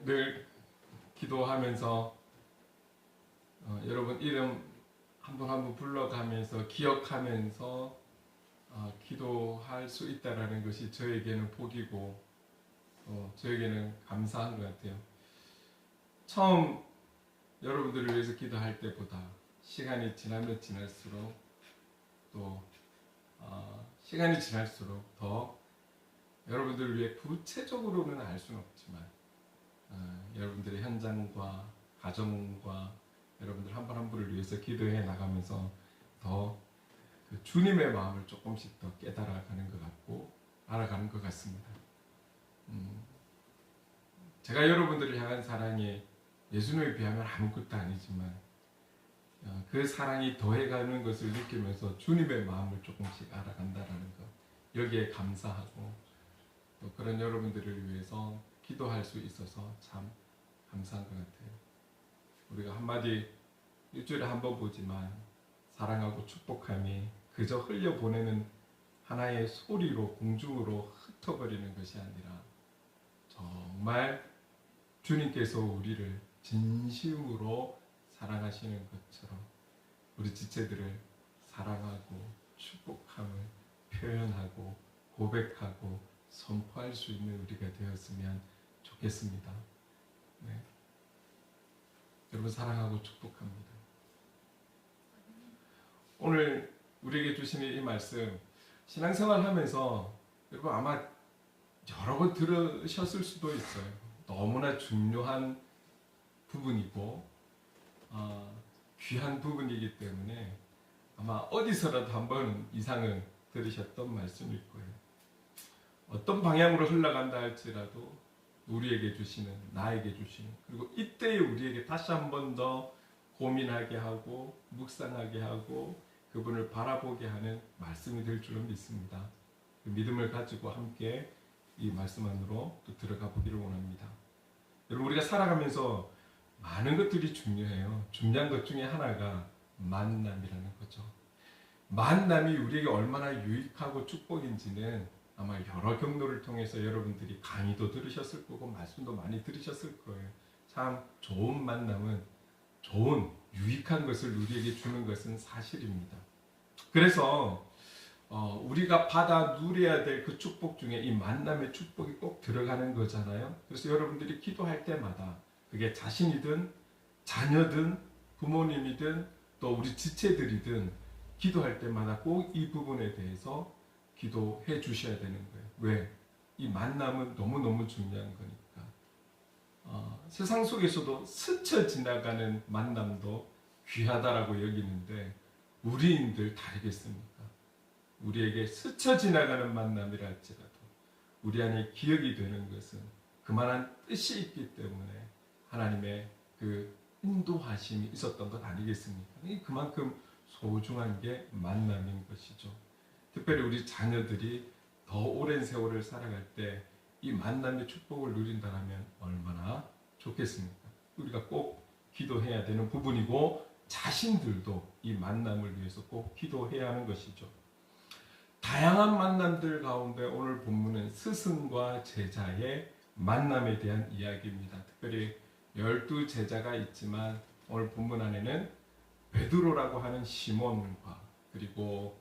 늘 기도하면서 여러분 이름 한 분 한 분 불러가면서 기억하면서 기도할 수 있다라는 것이 저에게는 복이고 저에게는 감사한 것 같아요. 처음 여러분들을 위해서 기도할 때보다 시간이 지나면 지날수록 또 시간이 지날수록 더 여러분들을 위해 구체적으로는 알 수는 없지만 여러분들의 현장과 가정과 여러분들 한 분 한 분을 위해서 기도해 나가면서 더 그 주님의 마음을 조금씩 더 깨달아가는 것 같고 알아가는 것 같습니다. 제가 여러분들을 향한 사랑이 예수님에 비하면 아무것도 아니지만 그 사랑이 더해가는 것을 느끼면서 주님의 마음을 조금씩 알아간다라는 것, 여기에 감사하고 또 그런 여러분들을 위해서 기도할 수 있어서 참 감사한 것 같아요. 우리가 한마디 일주일에 한 번 보지만 사랑하고 축복함이 그저 흘려보내는 하나의 소리로 공중으로 흩어버리는 것이 아니라 정말 주님께서 우리를 진심으로 사랑하시는 것처럼 우리 지체들을 사랑하고 축복함을 표현하고 고백하고 선포할 수 있는 우리가 되었으면 좋겠습니다. 네. 여러분 사랑하고 축복합니다. 오늘 우리에게 주시는 이 말씀 신앙생활 하면서 여러분 아마 여러 번 들으셨을 수도 있어요. 너무나 중요한 부분이고 귀한 부분이기 때문에 아마 어디서라도 한 번 이상은 들으셨던 말씀일 거예요. 어떤 방향으로 흘러간다 할지라도 우리에게 주시는, 나에게 주시는, 그리고 이때에 우리에게 다시 한 번 더 고민하게 하고 묵상하게 하고 그분을 바라보게 하는 말씀이 될 줄은 믿습니다. 그 믿음을 가지고 함께 이 말씀 안으로 또 들어가 보기를 원합니다. 여러분 우리가 살아가면서 많은 것들이 중요해요. 중요한 것 중에 하나가 만남이라는 거죠. 만남이 우리에게 얼마나 유익하고 축복인지는 아마 여러 경로를 통해서 여러분들이 강의도 들으셨을 거고 말씀도 많이 들으셨을 거예요. 참 좋은 만남은 좋은 유익한 것을 우리에게 주는 것은 사실입니다. 그래서 우리가 받아 누려야 될 그 축복 중에 이 만남의 축복이 꼭 들어가는 거잖아요. 그래서 여러분들이 기도할 때마다 그게 자신이든 자녀든 부모님이든 또 우리 지체들이든 기도할 때마다 꼭 이 부분에 대해서 기도해 주셔야 되는 거예요. 왜? 이 만남은 너무너무 중요한 거니까. 세상 속에서도 스쳐 지나가는 만남도 귀하다라고 여기는데 우리인들 다르겠습니까? 우리에게 스쳐 지나가는 만남이라 할지라도 우리 안에 기억이 되는 것은 그만한 뜻이 있기 때문에 하나님의 그 인도하심이 있었던 것 아니겠습니까? 그만큼 소중한 게 만남인 것이죠. 특별히 우리 자녀들이 더 오랜 세월을 살아갈 때 이 만남의 축복을 누린다면 얼마나 좋겠습니까? 우리가 꼭 기도해야 되는 부분이고 자신들도 이 만남을 위해서 꼭 기도해야 하는 것이죠. 다양한 만남들 가운데 오늘 본문은 스승과 제자의 만남에 대한 이야기입니다. 특별히 12 제자가 있지만 오늘 본문 안에는 베드로라고 하는 시몬과 그리고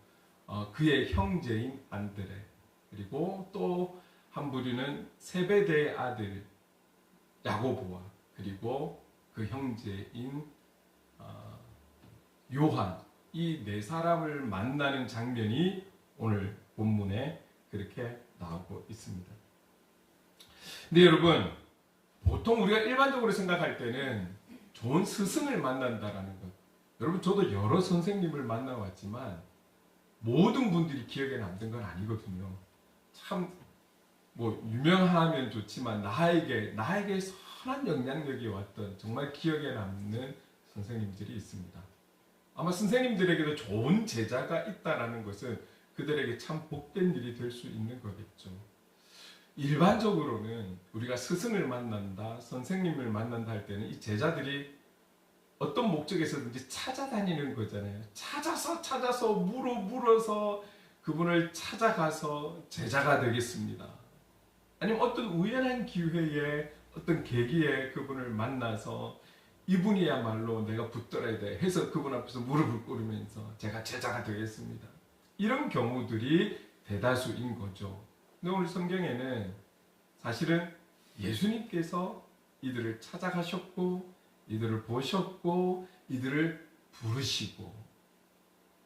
그의 형제인 안드레 그리고 또 한 부류는 세베대의 아들 야고보와 그리고 그 형제인 요한 이 네 사람을 만나는 장면이 오늘 본문에 그렇게 나오고 있습니다. 근데 여러분 보통 우리가 일반적으로 생각할 때는 좋은 스승을 만난다라는 것. 여러분 저도 여러 선생님을 만나왔지만 모든 분들이 기억에 남는 건 아니거든요. 참 뭐 유명하면 좋지만 나에게 선한 영향력이 왔던 정말 기억에 남는 선생님들이 있습니다. 아마 선생님들에게도 좋은 제자가 있다라는 것은 그들에게 참 복된 일이 될 수 있는 거겠죠. 일반적으로는 우리가 스승을 만난다, 선생님을 만난다 할 때는 이 제자들이 어떤 목적에서든지 찾아다니는 거잖아요. 찾아서 물어서 그분을 찾아가서 제자가 되겠습니다. 아니면 어떤 우연한 기회에 어떤 계기에 그분을 만나서 이분이야말로 내가 붙들어야 돼 해서 그분 앞에서 무릎을 꿇으면서 제가 제자가 되겠습니다. 이런 경우들이 대다수인 거죠. 근데 오늘 성경에는 사실은 예수님께서 이들을 찾아가셨고 이들을 보셨고 이들을 부르시고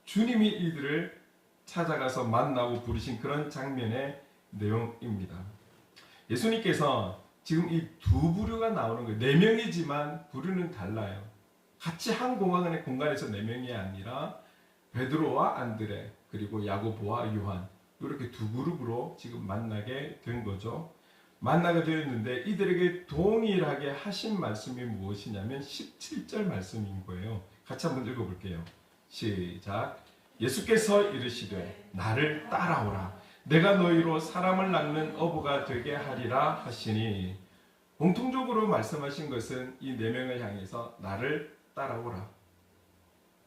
주님이 이들을 찾아가서 만나고 부르신 그런 장면의 내용입니다. 예수님께서 지금 이 두 부류가 나오는 거예요. 네 명이지만 부류는 달라요. 같이 한 공간에서 네 명이 아니라 베드로와 안드레 그리고 야고보와 요한 이렇게 두 그룹으로 지금 만나게 된 거죠. 만나게 되었는데 이들에게 동일하게 하신 말씀이 무엇이냐면 17절 말씀인 거예요. 같이 한번 읽어볼게요. 시작. 예수께서 이르시되 나를 따라오라. 내가 너희로 사람을 낳는 어부가 되게 하리라 하시니 공통적으로 말씀하신 것은 이 네 명을 향해서 나를 따라오라.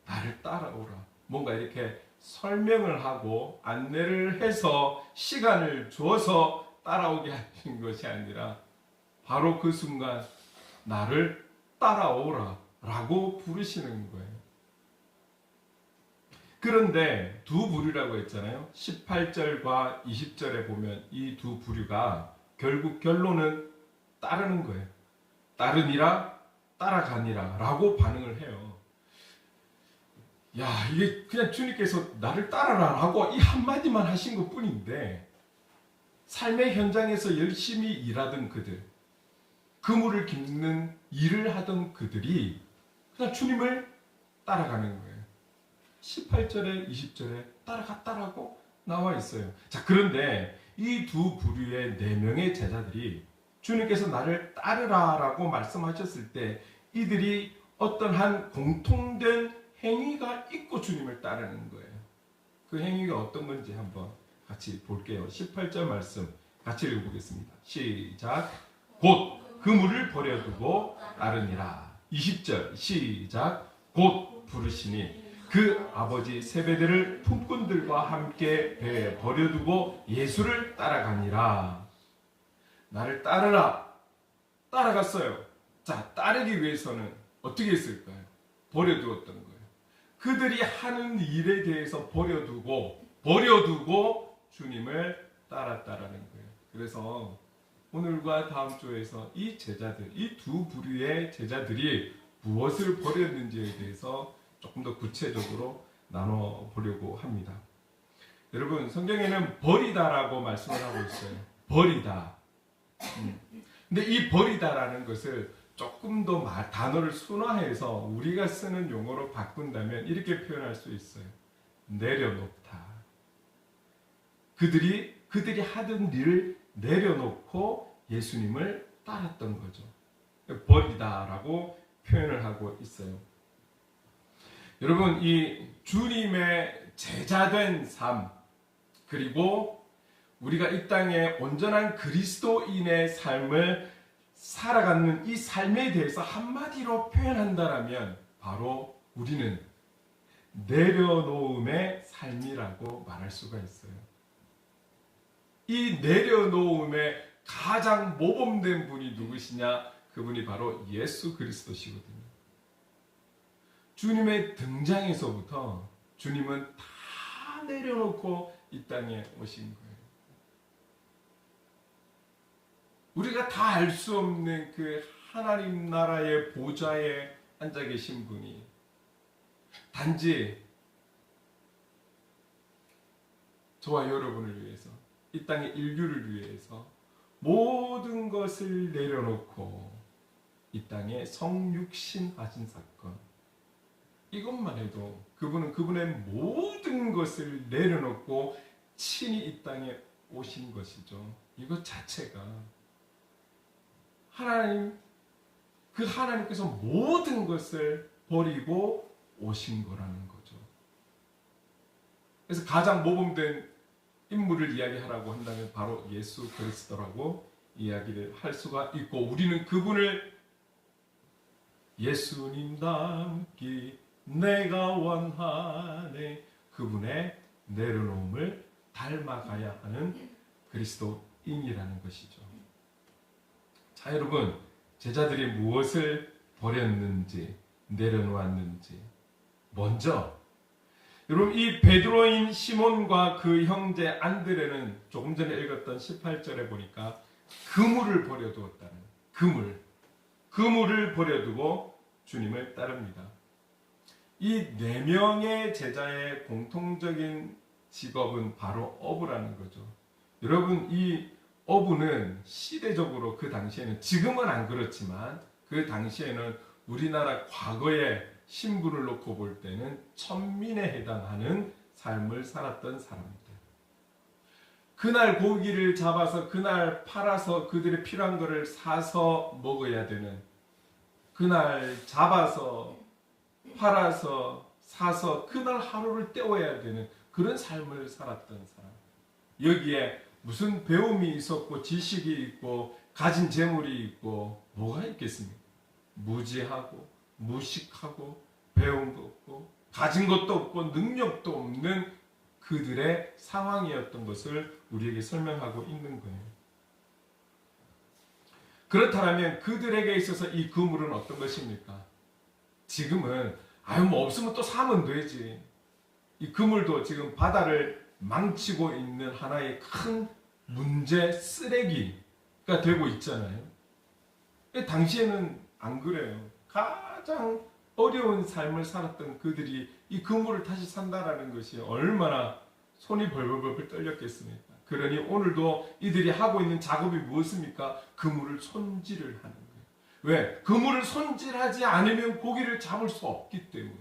나를 따라오라. 뭔가 이렇게 설명을 하고 안내를 해서 시간을 줘서 따라오게 하신 것이 아니라 바로 그 순간 나를 따라오라 라고 부르시는 거예요. 그런데 두 부류라고 했잖아요. 18절과 20절에 보면 이 두 부류가 결국 결론은 따르는 거예요. 따르니라 따라가니라 라고 반응을 해요. 야, 이게 그냥 주님께서 나를 따라라 라고 이 한마디만 하신 것 뿐인데 삶의 현장에서 열심히 일하던 그들, 그물을 깁는 일을 하던 그들이 그냥 주님을 따라가는 거예요. 18절에 20절에 따라갔다라고 나와 있어요. 자, 그런데 이 두 부류의 네 명의 제자들이 주님께서 나를 따르라라고 말씀하셨을 때 이들이 어떤 한 공통된 행위가 있고 주님을 따르는 거예요. 그 행위가 어떤 건지 한번 같이 볼게요. 18절 말씀 같이 읽어보겠습니다. 시작. 곧 그물을 버려두고 따르니라. 20절 시작. 곧 부르시니 그 아버지 세베대를 품꾼들과 함께 배에 버려두고 예수를 따라가니라. 나를 따르라. 따라갔어요. 자, 따르기 위해서는 어떻게 했을까요? 버려두었던 거예요. 그들이 하는 일에 대해서 버려두고 주님을 따랐다라는 거예요. 그래서 오늘과 다음 주에서 이 제자들, 이 두 부류의 제자들이 무엇을 버렸는지에 대해서 조금 더 구체적으로 나눠보려고 합니다. 여러분, 성경에는 버리다라고 말씀을 하고 있어요. 버리다. 근데 이 버리다라는 것을 조금 더 단어를 순화해서 우리가 쓰는 용어로 바꾼다면 이렇게 표현할 수 있어요. 내려놓다. 그들이 하던 일을 내려놓고 예수님을 따랐던 거죠. 버리다라고 표현을 하고 있어요. 여러분, 이 주님의 제자된 삶, 그리고 우리가 이 땅에 온전한 그리스도인의 삶을 살아가는 이 삶에 대해서 한마디로 표현한다면 바로 우리는 내려놓음의 삶이라고 말할 수가 있어요. 이 내려놓음의 가장 모범된 분이 누구시냐? 그분이 바로 예수 그리스도시거든요. 주님의 등장에서부터 주님은 다 내려놓고 이 땅에 오신 거예요. 우리가 다 알 수 없는 그 하나님 나라의 보좌에 앉아 계신 분이 단지 저와 여러분을 위해서, 이 땅의 인류를 위해서 모든 것을 내려놓고 이 땅에 성육신하신 사건, 이것만 해도 그분은 그분의 모든 것을 내려놓고 친히 이 땅에 오신 것이죠. 이것 자체가 하나님께서 모든 것을 버리고 오신 거라는 거죠. 그래서 가장 모범된 인물을 이야기하라고 한다면 바로 예수 그리스도라고 이야기를 할 수가 있고, 우리는 그분을 예수님 닮기 내가 원하네, 그분의 내려놓음을 닮아가야 하는 그리스도인이라는 것이죠. 자, 여러분, 제자들이 무엇을 버렸는지, 내려놓았는지. 먼저, 여러분, 이 베드로인 시몬과 그 형제 안드레는 조금 전에 읽었던 18절에 보니까 그물을 버려두었다는, 그물을 버려두고 주님을 따릅니다. 이 네 명의 제자의 공통적인 직업은 바로 어부라는 거죠. 여러분, 이 어부는 시대적으로 그 당시에는, 지금은 안 그렇지만 그 당시에는 우리나라 과거의 신분을 놓고 볼 때는 천민에 해당하는 삶을 살았던 사람들. 그날 고기를 잡아서 그날 팔아서 그들의 필요한 것을 사서 먹어야 되는, 그날 잡아서 팔아서 사서 그날 하루를 때워야 되는 그런 삶을 살았던 사람. 여기에 무슨 배움이 있었고 지식이 있고 가진 재물이 있고 뭐가 있겠습니까? 무지하고 무식하고 배운 거 없고 가진 것도 없고 능력도 없는 그들의 상황이었던 것을 우리에게 설명하고 있는 거예요. 그렇다면 그들에게 있어서 이 그물은 어떤 것입니까? 지금은 뭐 없으면 또 사면 되지. 이 그물도 지금 바다를 망치고 있는 하나의 큰 문제, 쓰레기가 되고 있잖아요. 당시에는 안 그래요. 가장 어려운 삶을 살았던 그들이 이 그물을 다시 산다라는 것이 얼마나 손이 벌벌벌 떨렸겠습니까? 그러니 오늘도 이들이 하고 있는 작업이 무엇입니까? 그물을 손질을 하는 거예요. 왜? 그물을 손질하지 않으면 고기를 잡을 수 없기 때문에.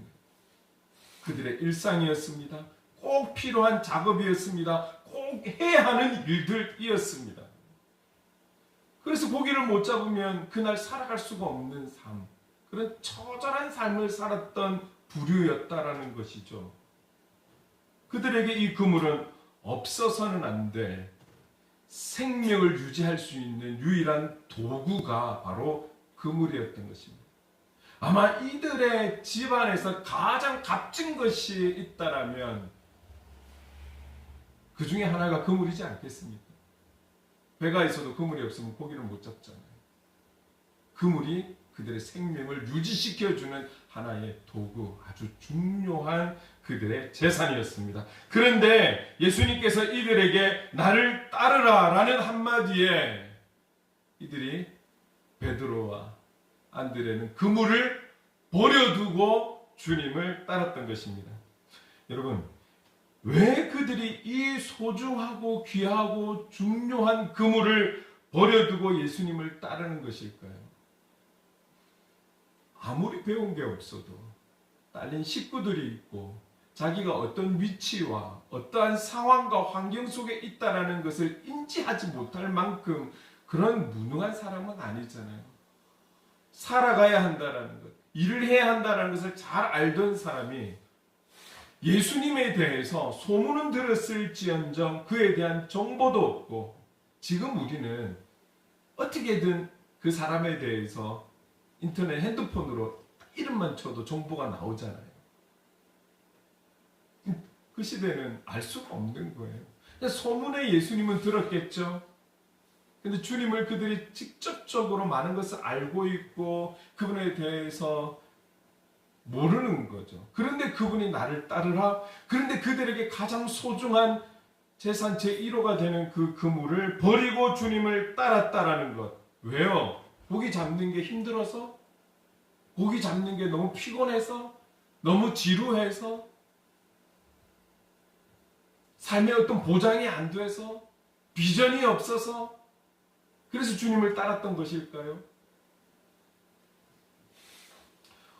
그들의 일상이었습니다. 꼭 필요한 작업이었습니다. 꼭 해야 하는 일들이었습니다. 그래서 고기를 못 잡으면 그날 살아갈 수가 없는 삶, 그런 처절한 삶을 살았던 부류였다라는 것이죠. 그들에게 이 그물은 없어서는 안 될 생명을 유지할 수 있는 유일한 도구가 바로 그물이었던 것입니다. 아마 이들의 집안에서 가장 값진 것이 있다라면 그 중에 하나가 그물이지 않겠습니까? 배가 있어도 그물이 없으면 고기를 못 잡잖아요. 그물이 그들의 생명을 유지시켜주는 하나의 도구, 아주 중요한 그들의 재산이었습니다. 그런데 예수님께서 이들에게 나를 따르라 라는 한마디에 이들이, 베드로와 안드레는 그물을 버려두고 주님을 따랐던 것입니다. 여러분, 왜 그들이 이 소중하고 귀하고 중요한 그물을 버려두고 예수님을 따르는 것일까요? 아무리 배운 게 없어도 딸린 식구들이 있고 자기가 어떤 위치와 어떠한 상황과 환경 속에 있다라는 것을 인지하지 못할 만큼 그런 무능한 사람은 아니잖아요. 살아가야 한다라는 것, 일을 해야 한다라는 것을 잘 알던 사람이 예수님에 대해서 소문은 들었을지언정 그에 대한 정보도 없고, 지금 우리는 어떻게든 그 사람에 대해서 인터넷 핸드폰으로 이름만 쳐도 정보가 나오잖아요. 그 시대는 알 수가 없는 거예요. 소문에 예수님은 들었겠죠. 근데 주님을 그들이 직접적으로 많은 것을 알고 있고 그분에 대해서 모르는 거죠. 그런데 그분이 나를 따르라. 그런데 그들에게 가장 소중한 재산 제1호가 되는 그 그물을 버리고 주님을 따랐다라는 것. 왜요? 고기 잡는 게 힘들어서? 고기 잡는 게 너무 피곤해서? 너무 지루해서? 삶의 어떤 보장이 안 돼서? 비전이 없어서? 그래서 주님을 따랐던 것일까요?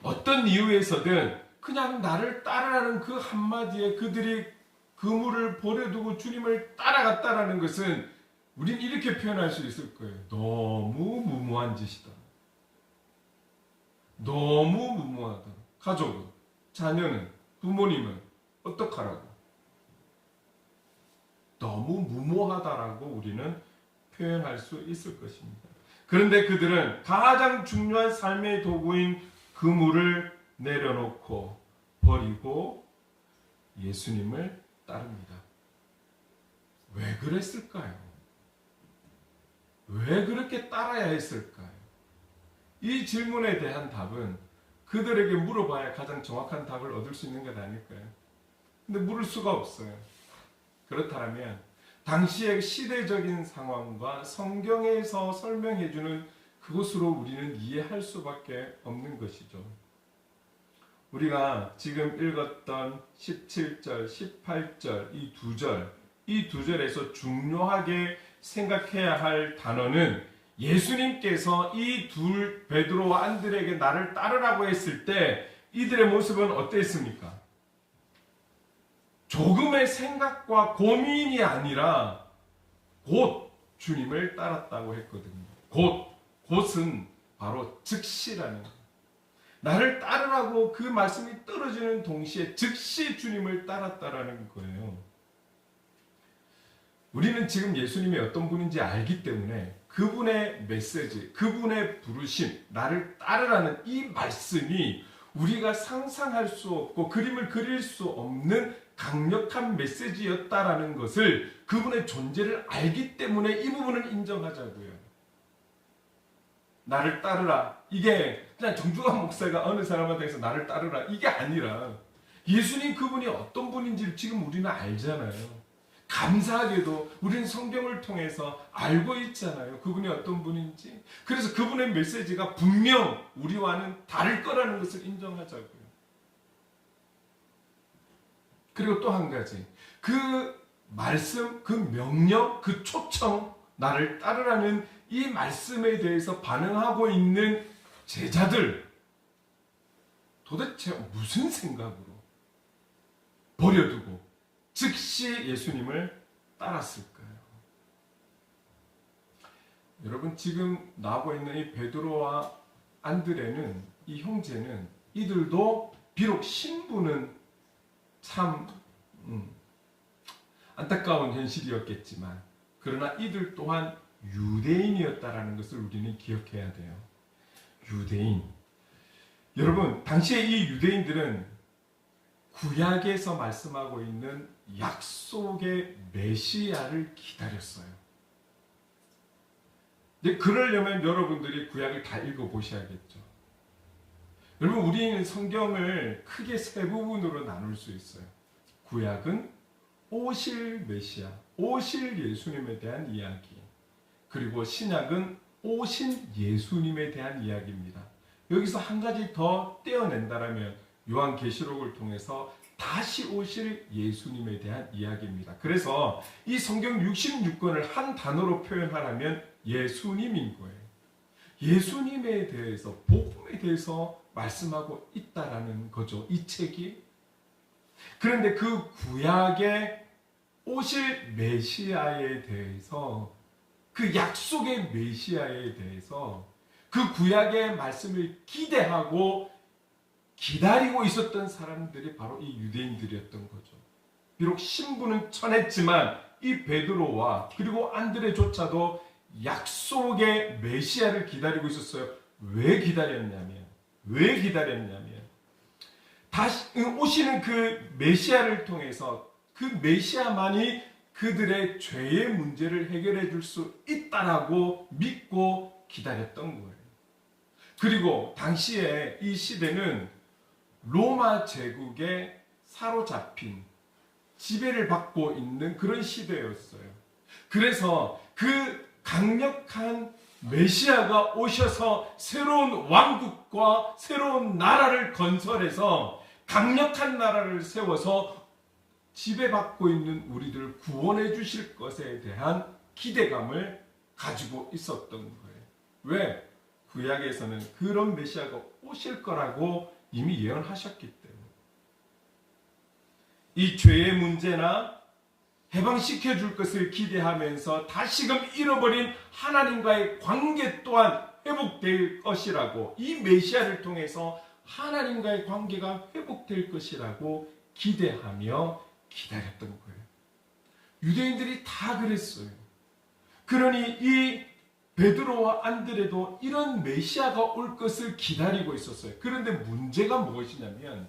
어떤 이유에서든 그냥 나를 따르라는 그 한마디에 그들이 그물을 버려두고 주님을 따라갔다라는 것은 우린 이렇게 표현할 수 있을 거예요. 너무 무모한 짓이다. 너무 무모하다. 가족은, 자녀는, 부모님은 어떡하라고? 너무 무모하다라고 우리는 표현할 수 있을 것입니다. 그런데 그들은 가장 중요한 삶의 도구인 그물을 내려놓고 버리고 예수님을 따릅니다. 왜 그랬을까요? 왜 그렇게 따라야 했을까요? 이 질문에 대한 답은 그들에게 물어봐야 가장 정확한 답을 얻을 수 있는 것 아닐까요? 근데 물을 수가 없어요. 그렇다면 당시의 시대적인 상황과 성경에서 설명해주는 그것으로 우리는 이해할 수밖에 없는 것이죠. 우리가 지금 읽었던 17절, 18절 이 두 절에서 중요하게 생각해야 할 단어는 예수님께서 이 둘 베드로와 안드레에게 나를 따르라고 했을 때 이들의 모습은 어땠습니까? 조금의 생각과 고민이 아니라 곧 주님을 따랐다고 했거든요. 곧은 바로 즉시라는 거예요. 나를 따르라고 그 말씀이 떨어지는 동시에 즉시 주님을 따랐다라는 거예요. 우리는 지금 예수님이 어떤 분인지 알기 때문에 그분의 메시지, 그분의 부르심, 나를 따르라는 이 말씀이 우리가 상상할 수 없고 그림을 그릴 수 없는 강력한 메시지였다라는 것을, 그분의 존재를 알기 때문에 이 부분을 인정하자고요. 나를 따르라. 이게 그냥 정중한 목사가 어느 사람한테 나를 따르라. 이게 아니라 예수님 그분이 어떤 분인지를 지금 우리는 알잖아요. 감사하게도 우리는 성경을 통해서 알고 있잖아요. 그분이 어떤 분인지. 그래서 그분의 메시지가 분명 우리와는 다를 거라는 것을 인정하자고요. 그리고 또 한 가지, 그 말씀, 그 명령, 그 초청, 나를 따르라는 이 말씀에 대해서 반응하고 있는 제자들, 도대체 무슨 생각으로 버려두고 즉시 예수님을 따랐을까요? 여러분, 지금 나오고 있는 이 베드로와 안드레는, 이 형제는, 이들도 비록 신분은 참 안타까운 현실이었겠지만, 그러나 이들 또한 유대인이었다라는 것을 우리는 기억해야 돼요. 유대인. 여러분, 당시에 이 유대인들은 구약에서 말씀하고 있는 약속의 메시아를 기다렸어요. 근데 그러려면 여러분들이 구약을 다 읽어보셔야겠죠. 여러분, 우리는 성경을 크게 세 부분으로 나눌 수 있어요. 구약은 오실 메시아, 오실 예수님에 대한 이야기. 그리고 신약은 오신 예수님에 대한 이야기입니다. 여기서 한 가지 더 떼어낸다라면 요한계시록을 통해서 다시 오실 예수님에 대한 이야기입니다. 그래서 이 성경 66권을 한 단어로 표현하라면 예수님인 거예요. 예수님에 대해서, 복음에 대해서 말씀하고 있다라는 거죠, 이 책이. 그런데 그 구약의 오실 메시아에 대해서, 그 약속의 메시아에 대해서 그 구약의 말씀을 기대하고 기다리고 있었던 사람들이 바로 이 유대인들이었던 거죠. 비록 신분은 천했지만 이 베드로와 그리고 안드레조차도 약속의 메시아를 기다리고 있었어요. 왜 기다렸냐면 다시 오시는 그 메시아를 통해서 그 메시아만이 그들의 죄의 문제를 해결해 줄 수 있다라고 믿고 기다렸던 거예요. 그리고 당시에 이 시대는 로마 제국에 사로잡힌, 지배를 받고 있는 그런 시대였어요. 그래서 그 강력한 메시아가 오셔서 새로운 왕국과 새로운 나라를 건설해서 강력한 나라를 세워서 지배받고 있는 우리들을 구원해 주실 것에 대한 기대감을 가지고 있었던 거예요. 왜? 구약에서는 그런 메시아가 오실 거라고 이미 예언하셨기 때문에. 이 죄의 문제나 해방시켜 줄 것을 기대하면서 다시금 잃어버린 하나님과의 관계 또한 회복될 것이라고, 이 메시아를 통해서 하나님과의 관계가 회복될 것이라고 기대하며 기다렸던 거예요. 유대인들이 다 그랬어요. 그러니 이 베드로와 안드레도 이런 메시아가 올 것을 기다리고 있었어요. 그런데 문제가 무엇이냐면,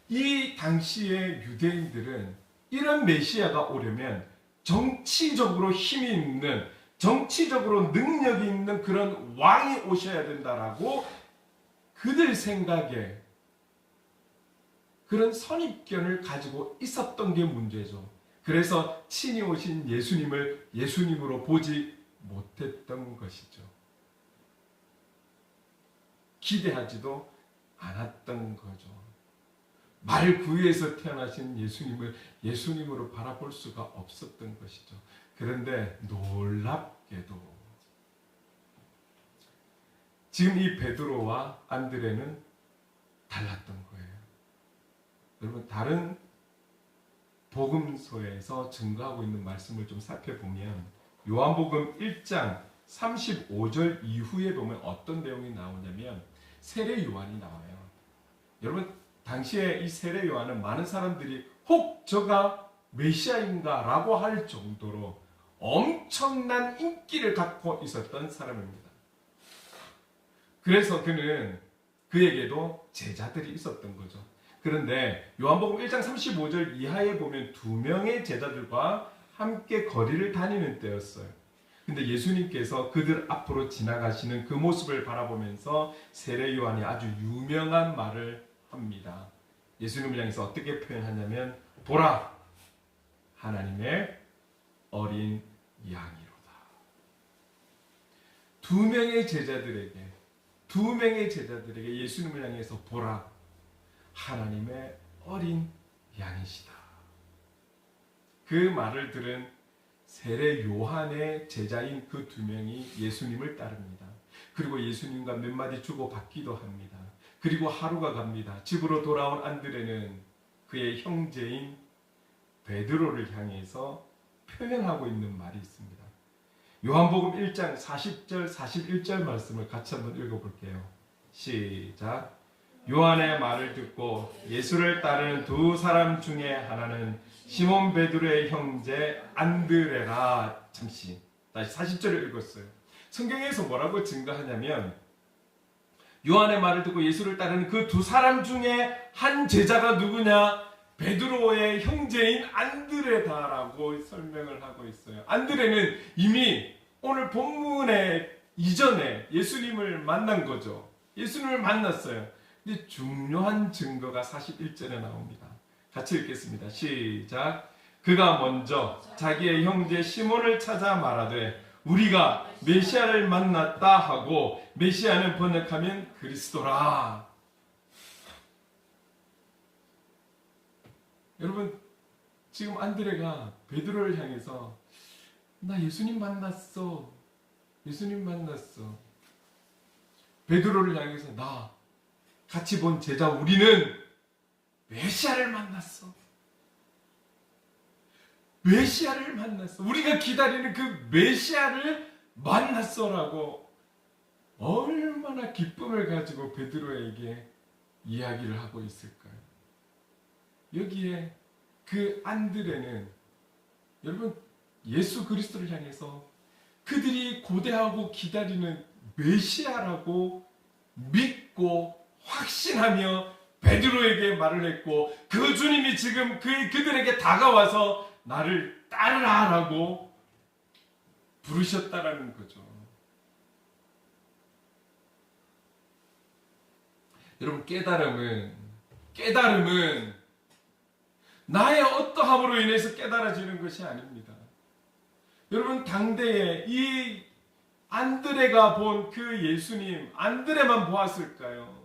이 당시의 유대인들은 이런 메시아가 오려면 정치적으로 힘이 있는, 정치적으로 능력이 있는 그런 왕이 오셔야 된다라고 그들 생각에 그런 선입견을 가지고 있었던 게 문제죠. 그래서 친히 오신 예수님을 예수님으로 보지 못했던 것이죠. 기대하지도 않았던 거죠. 말구유에서 태어나신 예수님을 예수님으로 바라볼 수가 없었던 것이죠. 그런데 놀랍게도 지금 이 베드로와 안드레는 달랐던 거예요. 여러분, 다른 복음서에서 증거하고 있는 말씀을 좀 살펴보면 요한복음 1장 35절 이후에 보면 어떤 내용이 나오냐면 세례 요한이 나와요. 여러분, 당시에 이 세례 요한은 많은 사람들이 혹 저가 메시아인가 라고 할 정도로 엄청난 인기를 갖고 있었던 사람입니다. 그래서 그에게도 제자들이 있었던 거죠. 그런데 요한복음 1장 35절 이하에 보면 2명의 제자들과 함께 거리를 다니는 때였어요. 근데 예수님께서 그들 앞으로 지나가시는 그 모습을 바라보면서 세례 요한이 아주 유명한 말을 합니다. 예수님을 향해서 어떻게 표현하냐면 보라, 하나님의 어린 양이로다. 2명의 제자들에게 예수님을 향해서 보라, 하나님의 어린 양이시다. 그 말을 들은 세례 요한의 제자인 그 2명이 예수님을 따릅니다. 그리고 예수님과 몇 마디 주고받기도 합니다. 그리고 하루가 갑니다. 집으로 돌아온 안드레는 그의 형제인 베드로를 향해서 표현하고 있는 말이 있습니다. 요한복음 1장 40절 41절 말씀을 같이 한번 읽어볼게요. 시작. 요한의 말을 듣고 예수를 따르는 2 사람 중에 하나는 시몬 베드로의 형제 안드레라. 잠시 다시 40절을 읽었어요. 성경에서 뭐라고 증거하냐면 요한의 말을 듣고 예수를 따르는 그 2 사람 중에 한 제자가 누구냐? 베드로의 형제인 안드레다라고 설명을 하고 있어요. 안드레는 이미 오늘 본문의 이전에 예수님을 만난 거죠. 예수님을 만났어요. 근데 중요한 증거가 41절에 나옵니다. 같이 읽겠습니다. 시작. 그가 먼저 자기의 형제 시몬을 찾아 말하되 우리가 메시아를 만났다 하고, 메시아는 번역하면 그리스도라. 여러분, 지금 안드레가 베드로를 향해서 나 예수님 만났어. 베드로를 향해서 나 같이 본 제자 우리는 메시아를 만났어. 우리가 기다리는 그 메시아를 만났어라고 얼마나 기쁨을 가지고 베드로에게 이야기를 하고 있을까요? 여기에 그 안드레는 여러분 예수 그리스도를 향해서 그들이 고대하고 기다리는 메시아라고 믿고 확신하며 베드로에게 말을 했고, 그 주님이 지금 그들에게 다가와서 나를 따르라라고 부르셨다라는 거죠. 여러분, 깨달음은 나의 어떠함으로 인해서 깨달아지는 것이 아닙니다. 여러분, 당대에 이 안드레가 본 그 예수님, 안드레만 보았을까요?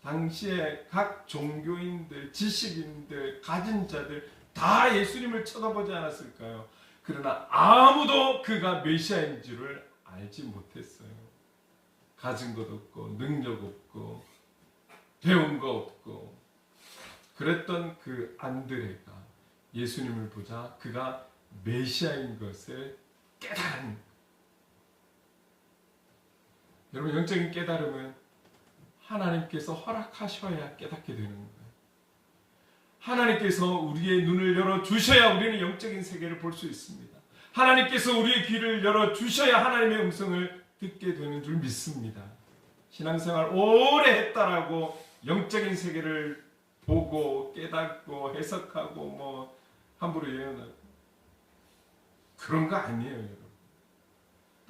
당시에 각 종교인들, 지식인들, 가진 자들 다 예수님을 쳐다보지 않았을까요? 그러나 아무도 그가 메시아인 줄을 알지 못했어요. 가진 것 없고 능력 없고 배운 거 없고 그랬던 그 안드레가 예수님을 보자 그가 메시아인 것을 깨달은. 여러분, 영적인 깨달음은 하나님께서 허락하셔야 깨닫게 되는 거예요. 하나님께서 우리의 눈을 열어주셔야 우리는 영적인 세계를 볼 수 있습니다. 하나님께서 우리의 귀를 열어주셔야 하나님의 음성을 듣게 되는 줄 믿습니다. 신앙생활 오래 했다라고 영적인 세계를 보고 깨닫고 해석하고 함부로 예언하고 그런 거 아니에요, 여러분.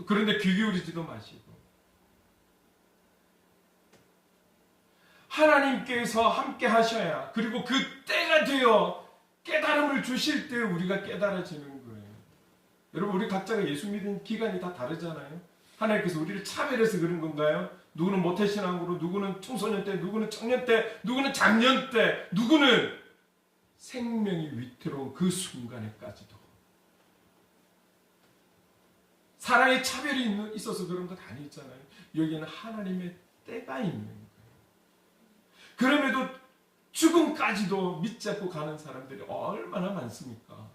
또 그런데 귀 기울이지도 마시고 하나님께서 함께 하셔야, 그리고 그 때가 되어 깨달음을 주실 때 우리가 깨달아지는 거예요. 여러분, 우리 각자가 예수 믿은 기간이 다 다르잖아요. 하나님께서 우리를 차별해서 그런 건가요? 누구는 모태신앙으로, 누구는 청소년 때, 누구는 청년 때, 누구는 작년 때, 누구는 생명이 위태로운 그 순간에까지도. 사랑의 차별이 있어서 그런 것 아니잖아요. 여기는 하나님의 때가 있는 거예요. 그럼에도 죽음까지도 믿잡고 가는 사람들이 얼마나 많습니까?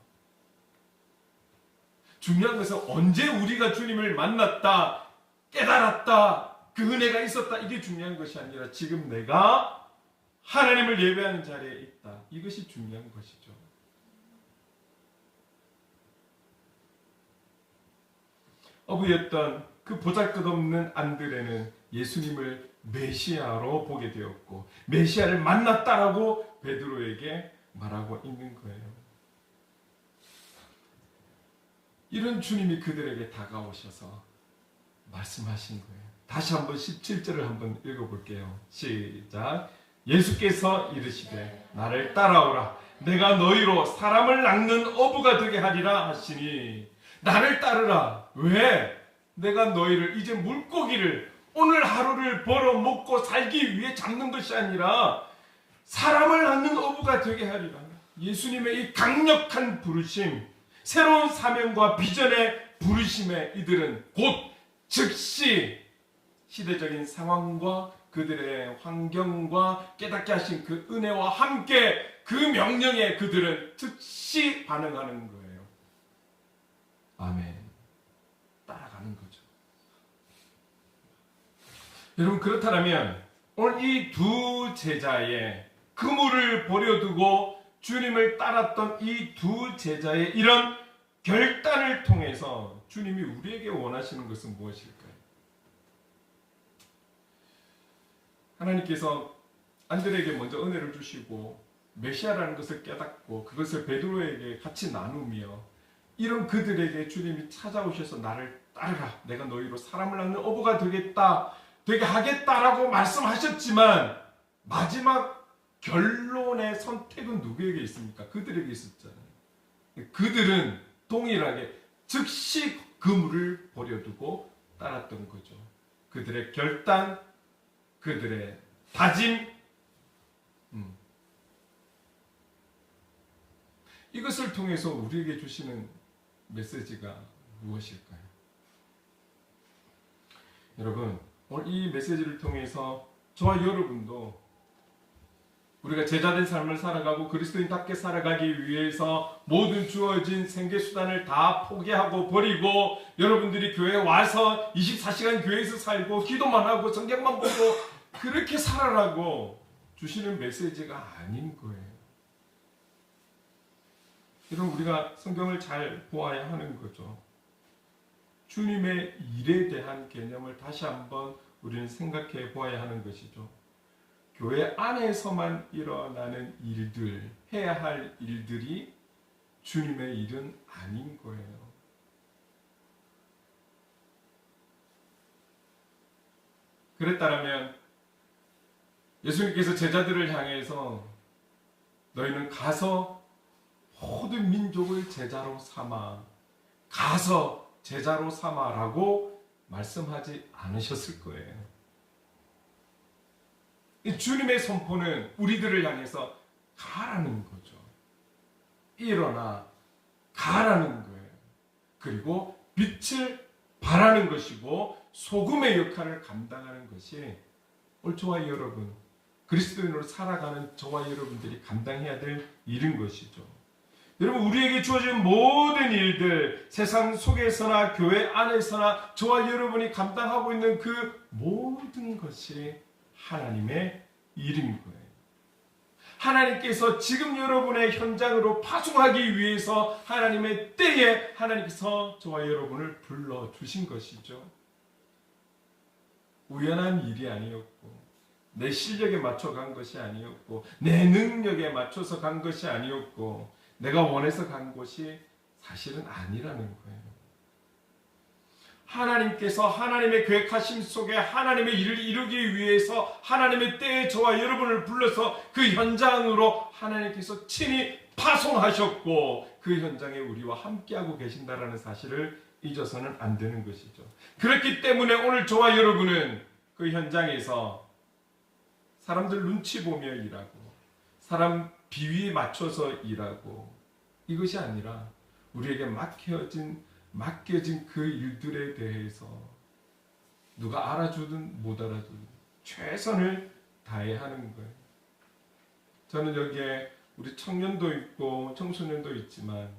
중요한 것은 언제 우리가 주님을 만났다, 깨달았다, 그 은혜가 있었다, 이게 중요한 것이 아니라 지금 내가 하나님을 예배하는 자리에 있다, 이것이 중요한 것이죠. 어부였던 그 보잘것없는 안드레는 예수님을 메시아로 보게 되었고 메시아를 만났다라고 베드로에게 말하고 있는 거예요. 이런 주님이 그들에게 다가오셔서 말씀하신 거예요. 다시 한번 17절을 한번 읽어볼게요. 시작. 예수께서 이르시되 나를 따라오라. 내가 너희로 사람을 낚는 어부가 되게 하리라 하시니. 나를 따르라. 왜? 내가 너희를 이제 물고기를 오늘 하루를 벌어 먹고 살기 위해 잡는 것이 아니라 사람을 낚는 어부가 되게 하리라. 예수님의 이 강력한 부르심, 새로운 사명과 비전의 부르심에 이들은 곧 즉시 시대적인 상황과 그들의 환경과 깨닫게 하신 그 은혜와 함께 그 명령에 그들은 즉시 반응하는 거예요. 아멘. 따라가는 거죠. 여러분, 그렇다면 오늘 이 두 제자의 그물을 버려두고 주님을 따랐던 이 두 제자의 이런 결단을 통해서 주님이 우리에게 원하시는 것은 무엇일까요? 하나님께서 안드레에게 먼저 은혜를 주시고 메시아라는 것을 깨닫고 그것을 베드로에게 같이 나누며 이런 그들에게 주님이 찾아오셔서 나를 따르라. 내가 너희로 사람을 낚는 어부가 되게 하겠다라고 말씀하셨지만 마지막 결론의 선택은 누구에게 있습니까? 그들에게 있었잖아요. 그들은 동일하게 즉시 그물을 버려두고 따랐던 거죠. 그들의 결단, 그들의 다짐, 이것을 통해서 우리에게 주시는 메시지가 무엇일까요? 여러분, 오늘 이 메시지를 통해서 저와 여러분도 우리가 제자된 삶을 살아가고 그리스도인답게 살아가기 위해서 모든 주어진 생계수단을 다 포기하고 버리고 여러분들이 교회에 와서 24시간 교회에서 살고 기도만 하고 성경만 보고 그렇게 살아라고 주시는 메시지가 아닌 거예요. 여러분, 우리가 성경을 잘 보아야 하는 거죠. 주님의 일에 대한 개념을 다시 한번 우리는 생각해 보아야 하는 것이죠. 교회 안에서만 일어나는 일들, 해야 할 일들이 주님의 일은 아닌 거예요. 그랬다면 예수님께서 제자들을 향해서 너희는 가서 모든 민족을 제자로 삼아, 가서 제자로 삼아라고 말씀하지 않으셨을 거예요. 주님의 선포는 우리들을 향해서 가라는 거죠. 일어나 가라는 거예요. 그리고 빛을 발하는 것이고 소금의 역할을 감당하는 것이 오늘 저와 여러분, 그리스도인으로 살아가는 저와 여러분들이 감당해야 될 일인 것이죠. 여러분, 우리에게 주어진 모든 일들, 세상 속에서나 교회 안에서나 저와 여러분이 감당하고 있는 그 모든 것이 하나님의 일인 거예요. 하나님께서 지금 여러분의 현장으로 파송하기 위해서 하나님의 때에 하나님께서 저와 여러분을 불러주신 것이죠. 우연한 일이 아니었고 내 실력에 맞춰 간 것이 아니었고 내 능력에 맞춰서 간 것이 아니었고 내가 원해서 간 곳이 사실은 아니라는 거예요. 하나님께서 하나님의 계획하심 속에 하나님의 일을 이루기 위해서 하나님의 때에 저와 여러분을 불러서 그 현장으로 하나님께서 친히 파송하셨고 그 현장에 우리와 함께하고 계신다라는 사실을 잊어서는 안 되는 것이죠. 그렇기 때문에 오늘 저와 여러분은 그 현장에서 사람들 눈치 보며 일하고 사람 비위에 맞춰서 일하고 이것이 아니라 우리에게 맡겨진 그 일들에 대해서 누가 알아주든 못 알아주든 최선을 다해야 하는 거예요. 저는 여기에 우리 청년도 있고 청소년도 있지만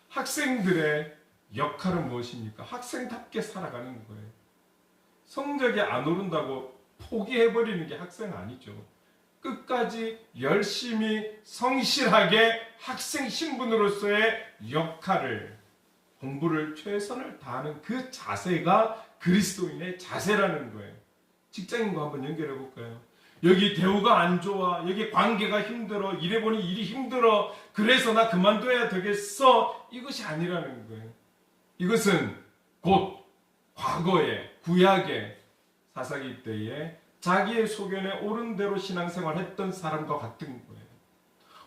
학생들의 역할은 무엇입니까? 학생답게 살아가는 거예요. 성적이 안 오른다고 포기해버리는 게 학생 아니죠. 끝까지 열심히 성실하게 학생 신분으로서의 역할을 공부를 최선을 다하는 그 자세가 그리스도인의 자세라는 거예요. 직장인과 한번 연결해 볼까요? 여기 대우가 안 좋아, 여기 관계가 힘들어, 일해보니 일이 힘들어, 그래서 나 그만둬야 되겠어, 이것이 아니라는 거예요. 이것은 곧 과거의 구약의 사사기 때에 자기의 소견에 옳은 대로 신앙생활 했던 사람과 같은 거예요.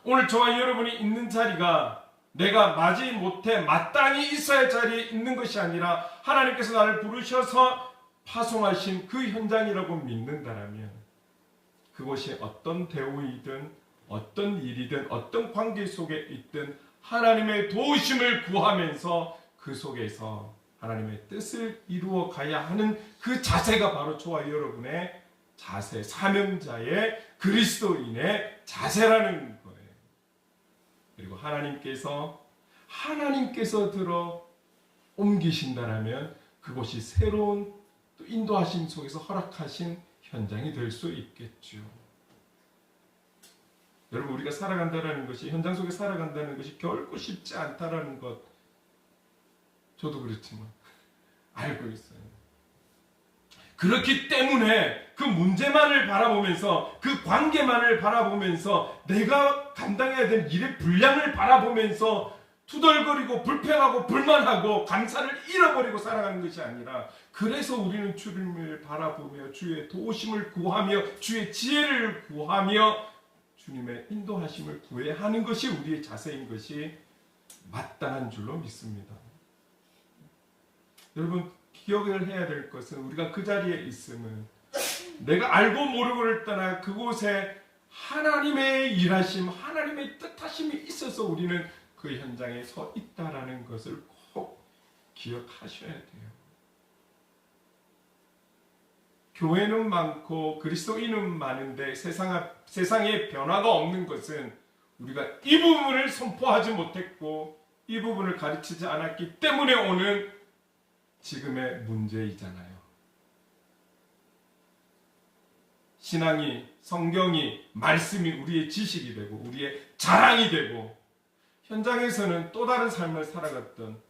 오늘 저와 여러분이 있는 자리가 내가 마지 못해 마땅히 있어야 할 자리에 있는 것이 아니라 하나님께서 나를 부르셔서 파송하신 그 현장이라고 믿는다라면 그것이 어떤 대우이든 어떤 일이든 어떤 관계 속에 있든 하나님의 도우심을 구하면서 그 속에서 하나님의 뜻을 이루어 가야 하는 그 자세가 바로 저와 여러분의 자세, 사명자의 그리스도인의 자세라는 거예요. 그리고 하나님께서 들어 옮기신다라면 그것이 새로운 또 인도하심 속에서 허락하신 현장이 될 수 있겠죠. 여러분, 우리가 살아간다는 것이, 현장 속에 살아간다는 것이 결코 쉽지 않다라는 것 저도 그렇지만 알고 있어요. 그렇기 때문에 그 문제만을 바라보면서 그 관계만을 바라보면서 내가 감당해야 될 일의 분량을 바라보면서 투덜거리고 불평하고 불만하고 감사를 잃어버리고 살아가는 것이 아니라 그래서 우리는 주님을 바라보며 주의 도우심을 구하며 주의 지혜를 구하며 주님의 인도하심을 구해야 하는 것이 우리의 자세인 것이 마땅한 줄로 믿습니다. 여러분, 기억을 해야 될 것은 우리가 그 자리에 있음은 내가 알고 모르고를 떠나 그곳에 하나님의 일하심, 하나님의 뜻하심이 있어서 우리는 그 현장에 서 있다라는 것을 꼭 기억하셔야 돼요. 교회는 많고 그리스도인은 많은데 세상에 변화가 없는 것은 우리가 이 부분을 선포하지 못했고 이 부분을 가르치지 않았기 때문에 오는 지금의 문제이잖아요. 신앙이, 성경이, 말씀이 우리의 지식이 되고 우리의 자랑이 되고 현장에서는 또 다른 삶을 살아갔던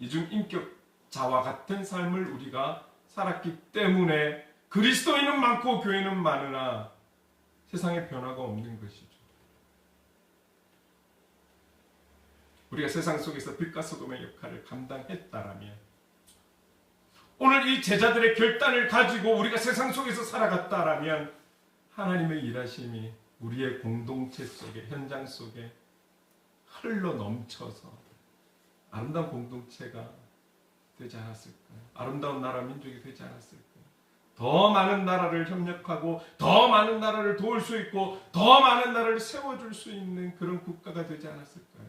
이중인격자와 같은 삶을 우리가 살았기 때문에 그리스도인은 많고 교회는 많으나 세상에 변화가 없는 것이죠. 우리가 세상 속에서 빛과 소금의 역할을 감당했다라면 오늘 이 제자들의 결단을 가지고 우리가 세상 속에서 살아갔다라면 하나님의 일하심이 우리의 공동체 속에, 현장 속에 흘러 넘쳐서 아름다운 공동체가 되지 않았을까요? 아름다운 나라 민족이 되지 않았을까요? 더 많은 나라를 협력하고 더 많은 나라를 도울 수 있고 더 많은 나라를 세워줄 수 있는 그런 국가가 되지 않았을까요?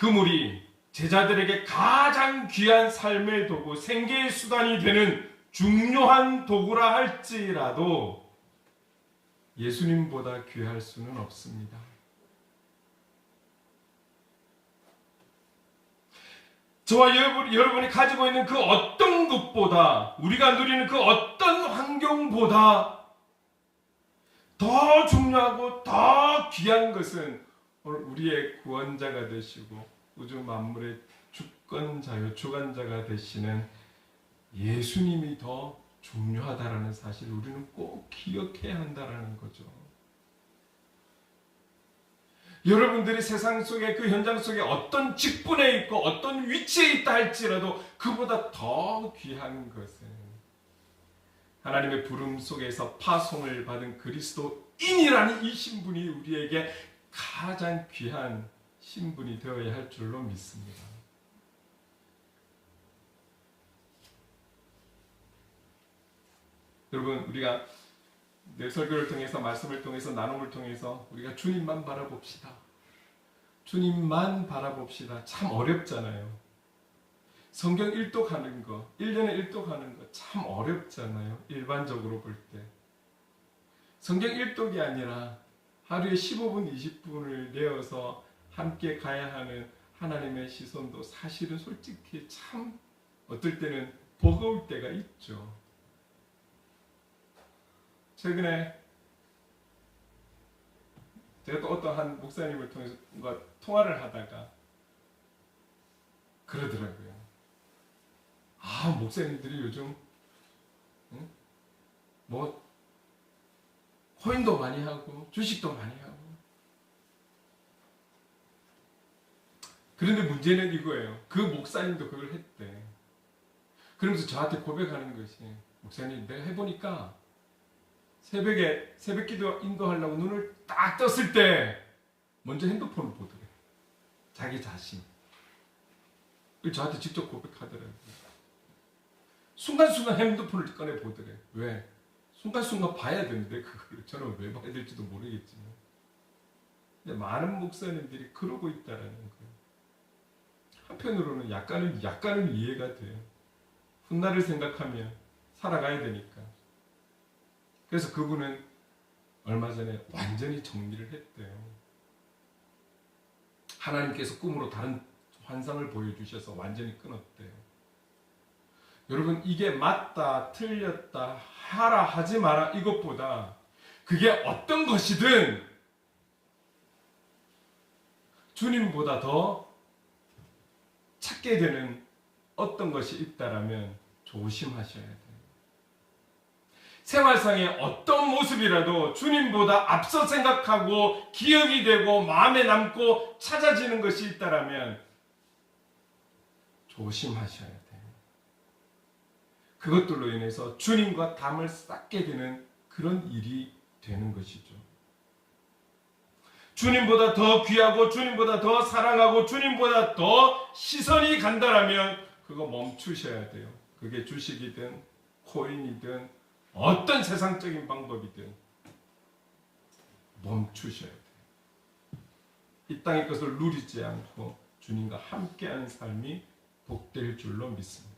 그물이 제자들에게 가장 귀한 삶의 도구, 생계의 수단이 되는 중요한 도구라 할지라도 예수님보다 귀할 수는 없습니다. 저와 여러분이 가지고 있는 그 어떤 것보다, 우리가 누리는 그 어떤 환경보다 더 중요하고 더 귀한 것은 오늘 우리의 구원자가 되시고 우주 만물의 주권자요 주관자가 되시는 예수님이 더 중요하다라는 사실을 우리는 꼭 기억해야 한다라는 거죠. 여러분들이 세상 속에 그 현장 속에 어떤 직분에 있고 어떤 위치에 있다 할지라도 그보다 더 귀한 것은 하나님의 부름 속에서 파송을 받은 그리스도인이라는 이 신분이 우리에게 가장 귀한 신분이 되어야 할 줄로 믿습니다. 여러분, 우리가 내 설교를 통해서, 말씀을 통해서, 나눔을 통해서 우리가 주님만 바라봅시다. 주님만 바라봅시다. 참 어렵잖아요. 성경 일독하는 거, 1년에 일독하는 거 참 어렵잖아요. 일반적으로 볼 때. 성경 일독이 아니라 하루에 15분, 20분을 내어서 함께 가야 하는 하나님의 시선도 사실은 솔직히 참 어떨 때는 버거울 때가 있죠. 최근에 제가 또 어떤 한 목사님을 통해서 뭔가 통화를 하다가 그러더라고요. 아, 목사님들이 요즘 뭐 코인도 많이 하고 주식도 많이 하고, 그런데 문제는 이거예요. 그 목사님도 그걸 했대. 그러면서 저한테 고백하는 것이, 목사님 내가 해보니까 새벽에 새벽 기도 인도하려고 눈을 딱 떴을 때 먼저 핸드폰을 보더래. 자기 자신. 저한테 직접 고백하더라고요. 순간순간 핸드폰을 꺼내 보더래. 왜? 순간순간 봐야 되는데 그걸 저는 왜 봐야 될지도 모르겠지만, 근데 많은 목사님들이 그러고 있다라는 거예요. 한편으로는 약간은 이해가 돼요. 훗날을 생각하며 살아가야 되니까. 그래서 그분은 얼마 전에 완전히 정리를 했대요. 하나님께서 꿈으로 다른 환상을 보여주셔서 완전히 끊었대요. 여러분, 이게 맞다, 틀렸다, 하라, 하지 마라 이것보다 그게 어떤 것이든 주님보다 더 찾게 되는 어떤 것이 있다라면 조심하셔야 돼요. 생활상의 어떤 모습이라도 주님보다 앞서 생각하고 기억이 되고 마음에 남고 찾아지는 것이 있다라면 조심하셔야 돼요. 그것들로 인해서 주님과 담을 쌓게 되는 그런 일이 되는 것이죠. 주님보다 더 귀하고 주님보다 더 사랑하고 주님보다 더 시선이 간다라면 그거 멈추셔야 돼요. 그게 주식이든 코인이든 어떤 세상적인 방법이든 멈추셔야 돼요. 이 땅의 것을 누리지 않고 주님과 함께하는 삶이 복될 줄로 믿습니다.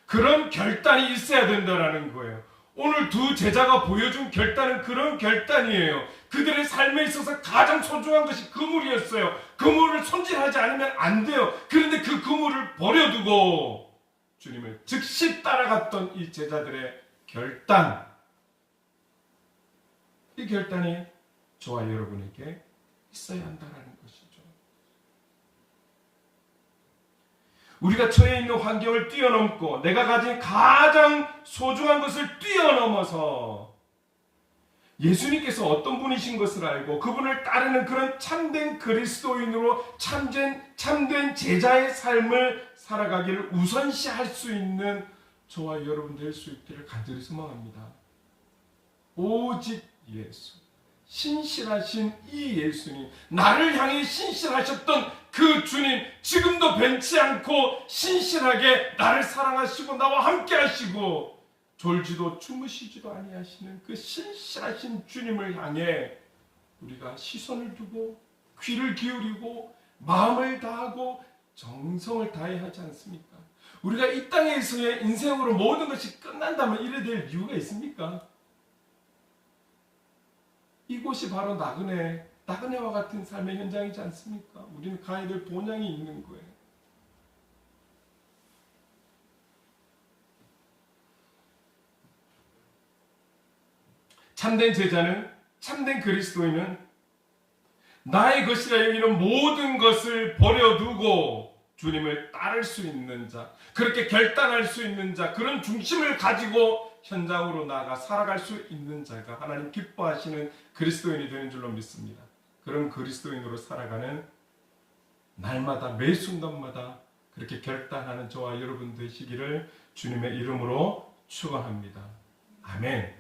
그런 결단이 있어야 된다는 거예요. 오늘 두 제자가 보여준 결단은 그런 결단이에요. 그들의 삶에 있어서 가장 소중한 것이 그물이었어요. 그물을 손질하지 않으면 안 돼요. 그런데 그 그물을 버려두고 주님을 즉시 따라갔던 이 제자들의 결단, 이 결단이 저와 여러분에게 있어야 한다는 것이죠. 우리가 처해 있는 환경을 뛰어넘고 내가 가진 가장 소중한 것을 뛰어넘어서 예수님께서 어떤 분이신 것을 알고 그분을 따르는 그런 참된 그리스도인으로 참된 제자의 삶을 살아가기를 우선시할 수 있는 저와 여러분 될 수 있기를 간절히 소망합니다. 오직 예수, 신실하신 이 예수님, 나를 향해 신실하셨던 그 주님, 지금도 변치 않고 신실하게 나를 사랑하시고 나와 함께 하시고 졸지도 주무시지도 아니하시는 그 신실하신 주님을 향해 우리가 시선을 두고 귀를 기울이고 마음을 다하고 정성을 다해야 하지 않습니까? 우리가 이 땅에서의 인생으로 모든 것이 끝난다면 이래 될 이유가 있습니까? 이곳이 바로 나그네와 같은 삶의 현장이지 않습니까? 우리는 가야 될 본향이 있는 거예요. 참된 제자는, 참된 그리스도인은 나의 것이라 여기는 모든 것을 버려두고 주님을 따를 수 있는 자, 그렇게 결단할 수 있는 자, 그런 중심을 가지고 현장으로 나아가 살아갈 수 있는 자가 하나님 기뻐하시는 그리스도인이 되는 줄로 믿습니다. 그런 그리스도인으로 살아가는 날마다 매 순간마다 그렇게 결단하는 저와 여러분 되시기를 주님의 이름으로 축원합니다. 아멘.